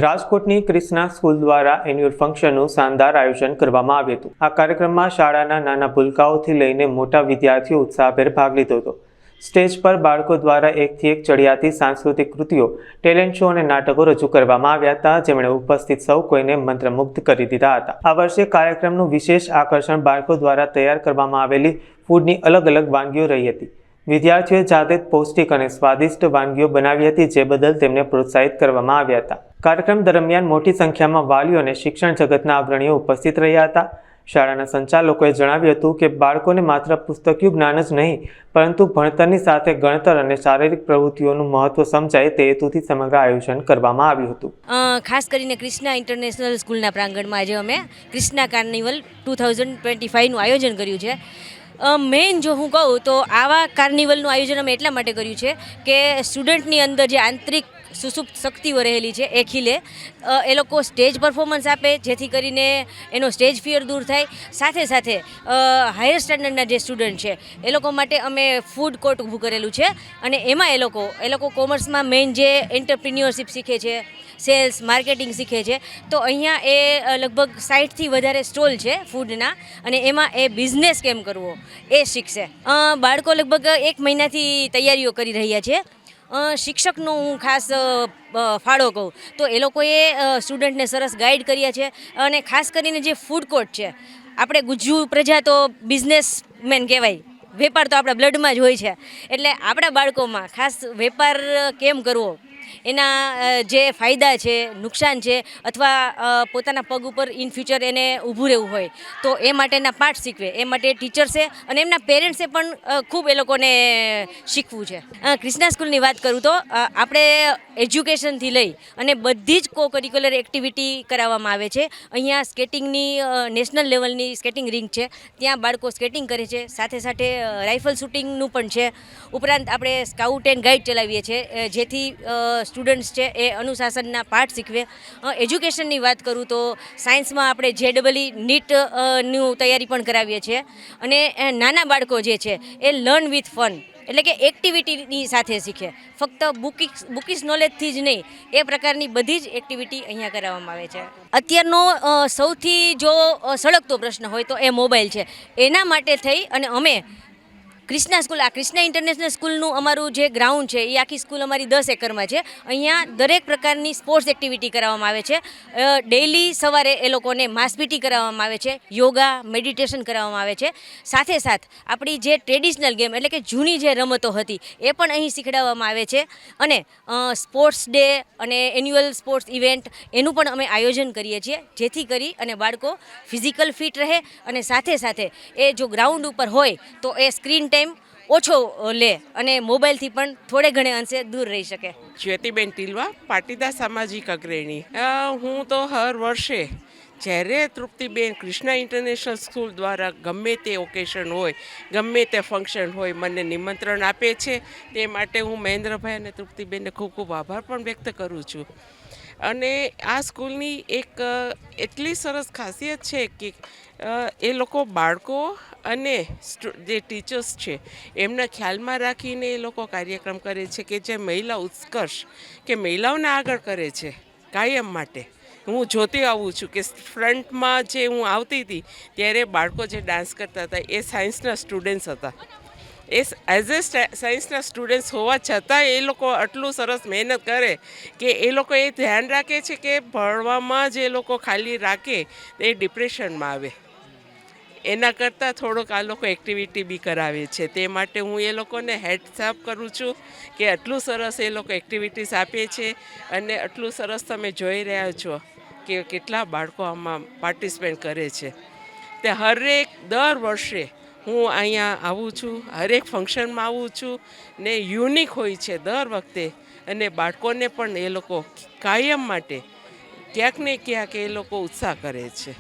રાજકોટની ક્રિષ્ના સ્કૂલ દ્વારા એન્યુઅલ ફંક્શનનું શાનદાર આયોજન કરવામાં આવ્યું હતું। આ કાર્યક્રમમાં શાળાના નાના ભૂલકાઓથી લઈને મોટા વિદ્યાર્થીઓ ઉત્સાહભેર ભાગ લીધો હતો। સ્ટેજ પર બાળકો દ્વારા એકથી એક ચડિયાતી સાંસ્કૃતિક કૃતિઓ, ટેલેન્ટ શો અને નાટકો રજૂ કરવામાં આવ્યા હતા, જેમણે ઉપસ્થિત સૌ કોઈને મંત્રમુગ્ધ કરી દીધા હતા। આ વર્ષે કાર્યક્રમનું વિશેષ આકર્ષણ બાળકો દ્વારા તૈયાર કરવામાં આવેલી ફૂડની અલગ અલગ વાનગીઓ રહી હતી। વિદ્યાર્થીઓએ જાતે પૌષ્ટિક અને સ્વાદિષ્ટ વાનગીઓ બનાવી હતી, જે બદલ તેમને પ્રોત્સાહિત કરવામાં આવ્યા હતા। કાર્યક્રમ દરમિયાન મોટી સંખ્યામાં વાલીઓ અને શિક્ષણ જગતના અગ્રણીઓ ઉપસ્થિત રહ્યા હતા। શાળાના સંચાલકોએ જણાવ્યું હતું કે બાળકોને માત્ર પુસ્તકીય જ્ઞાન જ નહીં, પરંતુ ભણતરની સાથે ગણતર અને શારીરિક પ્રવૃત્તિઓનું મહત્વ સમજાય તે હેતુથી સમગ્ર આયોજન કરવામાં આવ્યું હતું। ખાસ કરીને ક્રિષ્ના ઇન્ટરનેશનલ સ્કૂલના પ્રાંગણમાં આજે અમે ક્રિષ્ના કાર્નિવલ 2025નું આયોજન કર્યું છે। મેઇન જો હું કહું તો આવા કાર્નિવલનું આયોજન અમે એટલા માટે કર્યું છે કે સ્ટુડન્ટની અંદર જે આંતરિક સુસુપ્ત શક્તિઓ રહેલી છે એ ખીલે, એ લોકો સ્ટેજ પરફોર્મન્સ આપે, જેથી કરીને એનો સ્ટેજ ફિયર દૂર થાય। સાથે સાથે હાયર સ્ટાન્ડર્ડના જે સ્ટુડન્ટ છે એ લોકો માટે અમે ફૂડ કોર્ટ ઊભું કરેલું છે, અને એમાં એ લોકો કોમર્સમાં મેઇન જે એન્ટરપ્રિન્યોરશિપ શીખે છે, સેલ્સ માર્કેટિંગ શીખે છે, તો અહીંયા એ લગભગ 60થી વધારે સ્ટોલ છે ફૂડના, અને એમાં એ બિઝનેસ કેમ કરવો એ શીખશે। બાળકો લગભગ 1 મહિનાથી તૈયારીઓ કરી રહ્યા છે। શિક્ષકનો હું ખાસ ફાળો કહું તો એ લોકોએ સ્ટુડન્ટને સરસ ગાઈડ કર્યા છે, અને ખાસ કરીને જે ફૂડ કોર્ટ છે, આપણે ગુજ્જુ પ્રજા તો બિઝનેસમેન કહેવાય, વેપાર તો આપણા બ્લડમાં જ હોય છે, એટલે આપણા બાળકોમાં ખાસ વેપાર કેમ કરવો, એના જે ફાયદા છે, નુકસાન છે, અથવા પોતાના પગ ઉપર ઇન ફ્યુચર એને ઊભું રહેવું હોય તો એ માટેના પાઠ શીખવે, એ માટે ટીચર્સે અને એમના પેરેન્ટ્સે પણ ખૂબ એ લોકોને શીખવું છે। ક્રિષ્ના સ્કૂલની વાત કરું તો આપણે એજ્યુકેશનથી લઈ અને બધી જ કો કરિક્યુલર એક્ટિવિટી કરાવવામાં આવે છે। અહીંયા સ્કેટિંગની નેશનલ લેવલની સ્કેટિંગ રિંગ છે, ત્યાં બાળકો સ્કેટિંગ કરે છે, સાથે સાથે રાઇફલ શૂટિંગનું પણ છે। ઉપરાંત આપણે સ્કાઉટ એન્ડ ગાઈડ ચલાવીએ છીએ, જેથી સ્ટુડન્ટ્સ છે એ અનુશાસનના પાઠ શીખવે। એજ્યુકેશનની વાત કરું તો સાયન્સમાં આપણે JEE નીટનું તૈયારી પણ કરાવીએ છીએ, અને નાના બાળકો જે છે એ લર્ન વિથ ફન, એટલે કે એક્ટિવિટીની સાથે શીખે, ફક્ત બુકિશ નોલેજથી જ નહીં, એ પ્રકારની બધી જ એક્ટિવિટી અહીંયા કરાવવામાં આવે છે। અત્યારનો સૌથી જો સળગતો પ્રશ્ન હોય તો એ મોબાઈલ છે। એના માટે થઈ અને અમે ક્રિષ્ના સ્કૂલ, આ ક્રિષ્ના ઇન્ટરનેશનલ સ્કૂલનું અમારું જે ગ્રાઉન્ડ છે એ આખી સ્કૂલ અમારી 10 એકરમાં છે। અહીંયા દરેક પ્રકારની સ્પોર્ટ્સ એક્ટિવિટી કરાવવામાં આવે છે। ડેઇલી સવારે એ લોકોને માસ પીટી કરાવવામાં આવે છે, યોગા, મેડિટેશન કરાવવામાં આવે છે। સાથે સાથ આપણી જે ટ્રેડિશનલ ગેમ, એટલે કે જૂની જે રમતો હતી એ પણ અહીં શીખડાવવામાં આવે છે, અને સ્પોર્ટ્સ ડે અને એન્યુઅલ સ્પોર્ટ્સ ઇવેન્ટ એનું પણ અમે આયોજન કરીએ છીએ, જેથી કરી અને બાળકો ફિઝિકલ ફિટ રહે, અને સાથે સાથે એ જો ગ્રાઉન્ડ ઉપર હોય તો એ સ્ક્રીન ઓછો લે અને મોબાઈલથી પણ થોડે ઘણે અંશે દૂર રહી શકે। જ્યોતિબેન ટીલવા, પાટીદાર સામાજિક અગ્રણી। હું તો હર વર્ષે જ્યારે તૃપ્તિબેન ક્રિષ્ના ઇન્ટરનેશનલ સ્કૂલ દ્વારા ગમે તે ઓકેશન હોય, ગમે તે ફંક્શન હોય, મને નિમંત્રણ આપે છે, તે માટે હું મહેન્દ્રભાઈ અને તૃપ્તિબેનને ખૂબ ખૂબ આભાર પણ વ્યક્ત કરું છું। અને આ સ્કૂલની એક એટલી સરસ ખાસિયત છે કે એ લોકો બાળકો અને જે ટીચર્સ છે એમના ખ્યાલમાં રાખીને એ લોકો કાર્યક્રમ કરે છે, કે જે મહિલા ઉત્કર્ષ, કે મહિલાઓને આગળ કરે છે કાયમ માટે। હું જોતી આવું છું કે ફ્રન્ટમાં જે હું આવતી હતી ત્યારે બાળકો જે ડાન્સ કરતા હતા એ સાયન્સના સ્ટુડન્ટ્સ હતા। એ એઝ એ સાયન્સના સ્ટુડન્ટ્સ હોવા છતાં એ લોકો આટલું સરસ મહેનત કરે કે એ લોકો એ ધ્યાન રાખે છે કે ભણવામાં જે લોકો ખાલી રાખે એ ડિપ્રેશનમાં આવે, એના કરતાં થોડોક આ લોકો એક્ટિવિટી બી કરાવે છે। તે માટે હું એ લોકોને હેડ્સ અપ કરું છું કે આટલું સરસ એ લોકો એક્ટિવિટીઝ આપે છે, અને આટલું સરસ તમે જોઈ રહ્યા છો કે કેટલા બાળકો આમાં પાર્ટિસિપેટ કરે છે। તે દર વર્ષે હું અહીંયા આવું છું, હરેક ફંક્શનમાં આવું છું, ને યુનિક હોય છે દર વખતે, અને બાળકોને પણ એ લોકો કાયમ માટે ક્યાંક ને ક્યાંક એ લોકો ઉત્સાહ કરે છે।